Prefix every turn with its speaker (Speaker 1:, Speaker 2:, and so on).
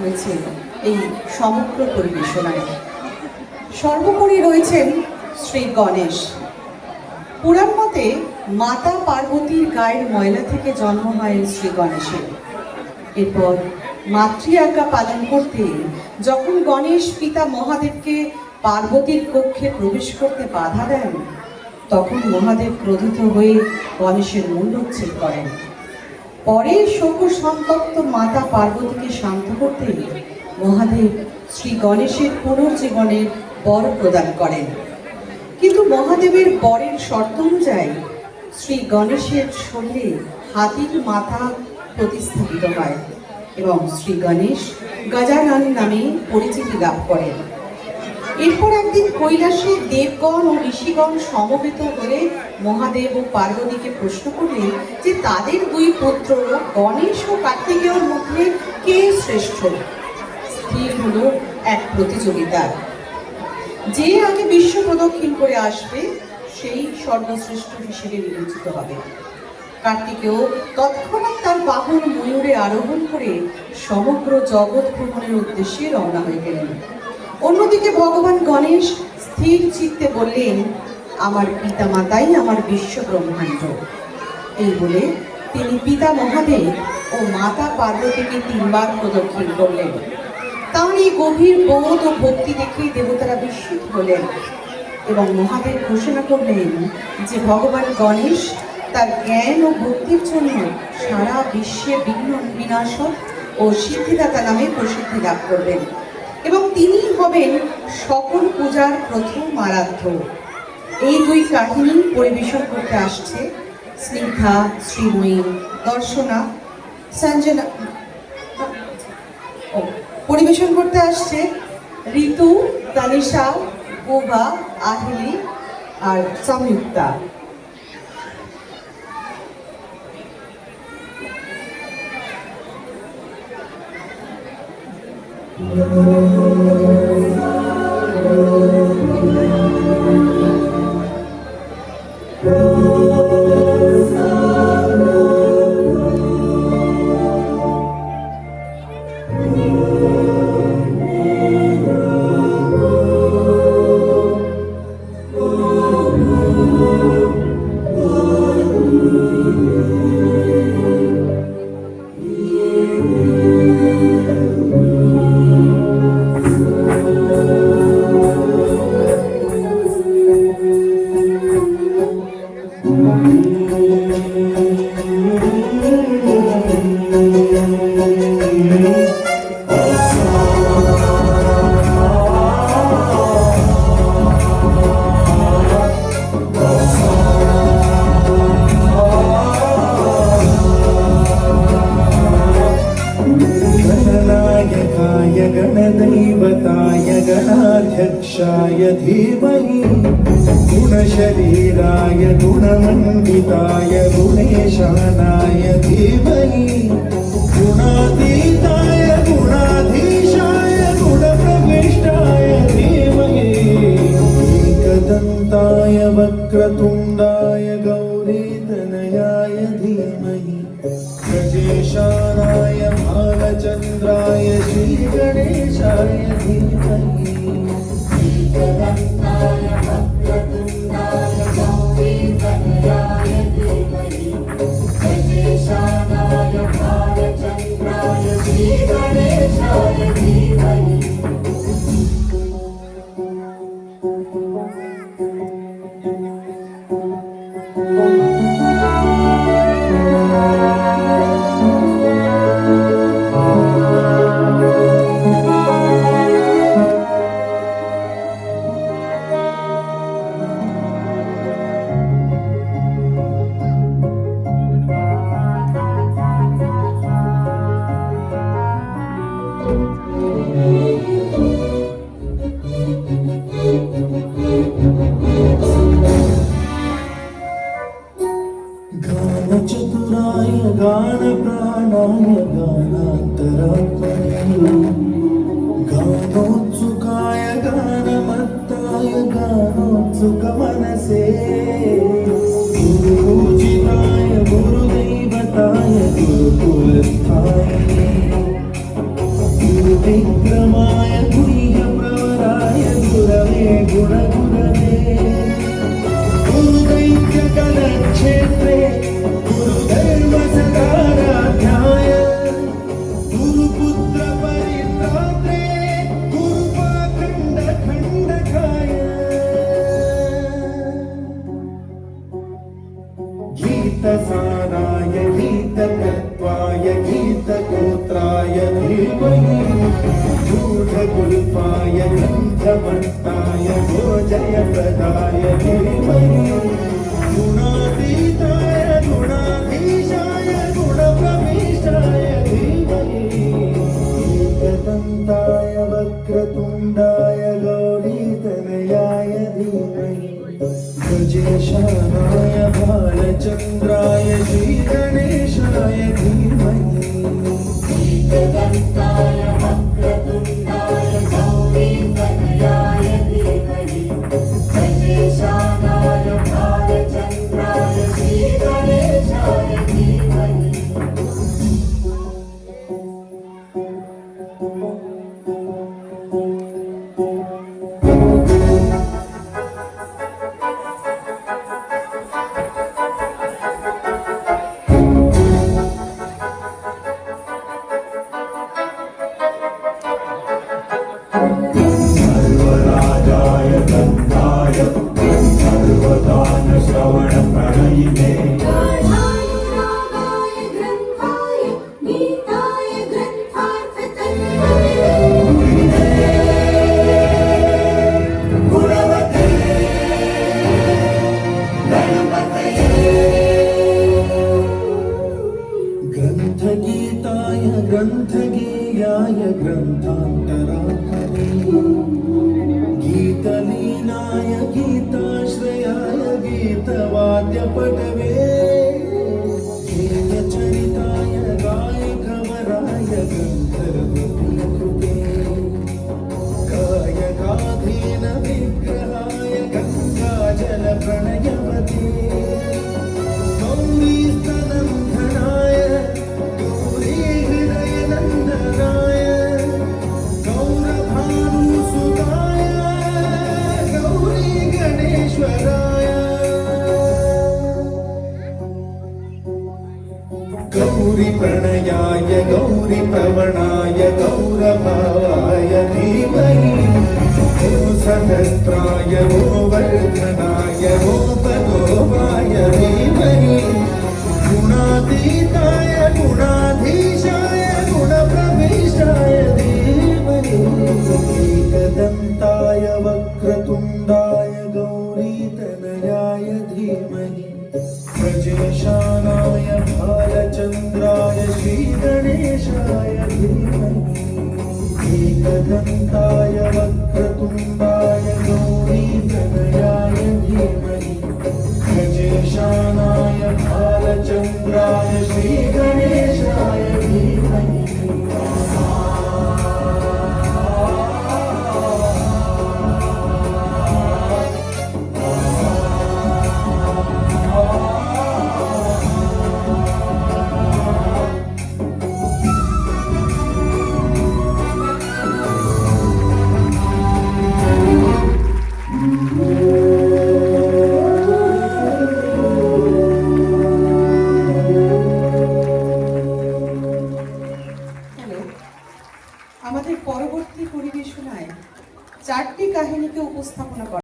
Speaker 1: হয়েছে এই সমগ্র পরিবেশনায়। সর্বোপরি রয়েছেন শ্রী গণেশ। পুরাণ মতে মাতা পার্বতীর গায়ের ময়লা থেকে জন্ম হয় শ্রী গণেশের। এরপর মাতৃ আজ্ঞা পালন করতে যখন গণেশ পিতা মহাদেবকে পার্বতীর কক্ষে প্রবেশ করতে বাধা দেন, তখন মহাদেব ক্রোধিত হয়ে গণেশের মূল্যোচ্ছেদ করেন। পরে শোক সন্তপ্ত মাতা পার্বতীকে শান্ত করতে মহাদেব শ্রী গণেশের পুনর্জীবনের বর প্রদান করেন। কিন্তু মহাদেবের বরের শর্ত অনুযায়ী শ্রী গণেশের শরীরে হাতির মাথা প্রতিস্থাপিত হয় এবং শ্রী গণেশ গজানন নামে পরিচিতি লাভ করেন। এরপর একদিন কৈলাসে দেবগণ ও ঋষিগণ সমবেত হয়ে মহাদেব ও পার্বতীকে প্রশ্ন করলেন যে তাদের দুই পুত্র গণেশ ও কার্তিকেয়র মধ্যে কে শ্রেষ্ঠ। স্থির হলো এক প্রতিযোগিতা, যে আগে বিশ্ব প্রদক্ষিণ করে আসবে সেই সর্বশ্রেষ্ঠ হিসেবে বিবেচিত হবে। কার্তিকেয় তৎক্ষণাৎ তার বাহন ময়ূরে আরোহণ করে সমগ্র জগৎ ভ্রমণের উদ্দেশ্যে রওনা হয়ে গেলেন। অন্যদিকে ভগবান গণেশ স্থির চিত্তে বললেন, আমার পিতা মাতাই আমার বিশ্ব ব্রহ্মাণ্ড। এই বলে তিনি পিতা মহাদেব ও মাতা পার্বতীকে 3 বার প্রদক্ষিণ করলেন। তাঁর এই গভীর বোধ ও ভক্তি দেখে দেবতারা বিস্মিত হলেন এবং মহাদেব ঘোষণা করলেন যে ভগবান গণেশ তার জ্ঞান ও ভক্তির জন্য সারা বিশ্বে বিঘ্ন বিনাশক ও সিদ্ধিদাতা নামে প্রসিদ্ধি লাভ করবেন এবং তিনি হবেন সকল পূজার প্রথম আরাধ্য। এই 2 কাহিনী পরিবেশন করতে আসছে স্নিগ্ধা, শ্রীময়ী, দর্শনা, সঞ্জনা। পরিবেশন করতে আসছে ঋতু, তানিশা, গোভা, আহিলি আর সংযুক্তা।
Speaker 2: गणदैवताय गणाध्यक्षाय धीमहि गुणशरीराय गुणमण्डिताय गुणेशानाय धीमहि गुणातीताय गुणाधीशाय गुणप्रविष्टाय धीमहि एकदन्ताय वक्रतुण्डाय गौरीतनयाय धीमहि गजेशानाय भालचन्द्राय श्रीगणेशाय धीमहि एकदन्ताय वक्रतुण्डाय गौरीतनयाय धीमहि गजेशानाय भालचन्द्राय श्रीगणेशाय धीमहि। विक्रमाय गुह्यप्रवराय गुरवे गुणगुरवे गुरुदैत्यकलक्षेत्रे गुरुधर्मसदाराध्याय गुरुपुत्रपरित्रात्रे गुरुपाखण्डखण्डकाय गीतसाराय गीततत्त्वाय गीतगोत्राय धीमहि गूढगुल्फाय गन्धमत्ताय गोजयप्रदाय धीमहि गुणातीताय गुणाधीशाय गुणप्रविष्टाय धीमहि एकदन्ताय वक्रतुण्डाय गौरीतनयाय धीमहि गजेशानाय बालचन्द्राय श्रीगणेशाय धीमहि
Speaker 3: एकदन्ताय वक्रतुण्डाय गौरीतनयाय धीमहि गजेशानाय बालचन्द्राय श्रीगणेशाय धीमहि
Speaker 2: सर्वराजाय गन्धाय सर्वदानश्रवणप्रणयिने
Speaker 3: गाढानुरागाय ग्रन्थाय गीताय ग्रन्थार्थतन्त्रये
Speaker 2: गुणवते ग्रन्थगीताय ग्रन्थगेयाय ग्रन्थान्तरात्मने गीतलीनाय गीताश्रयाय गीतवाद्यपटवे गीतचरिताय गायकवराय गन्धर्वप्रियकृते गायकाधीन विग्रहाय गङ्गाजलप्रणयवते गौरीस्तनन्धनाय गौरीहृदयनन्दनाय गौरभानुसुताय गौरीगणेश्वराय गौरीप्रणयाय गौरीप्रवणाय गौरभावाय धीमहि सहस्राय गोवर्धनाय गोपगोपाय धीमहि गुणातीताय गुणाधीशाय गुणप्रविष्टाय धीमहि एकदन्ताय वक्रतुण्डाय गौरीतनयाय धीमहि गजेशानाय भालचन्द्राय श्रीगणेशाय धीमहि एकदन्ताय वक्रतुण्डाय गौरीतनयाय धीमहि गजेशानाय भालचन्द्राय श्रीगणेशाय धीमहि
Speaker 1: হ্যালো, আমাদের পরবর্তী পরিবেশনায় 4টি কাহিনীকে উপস্থাপনা করা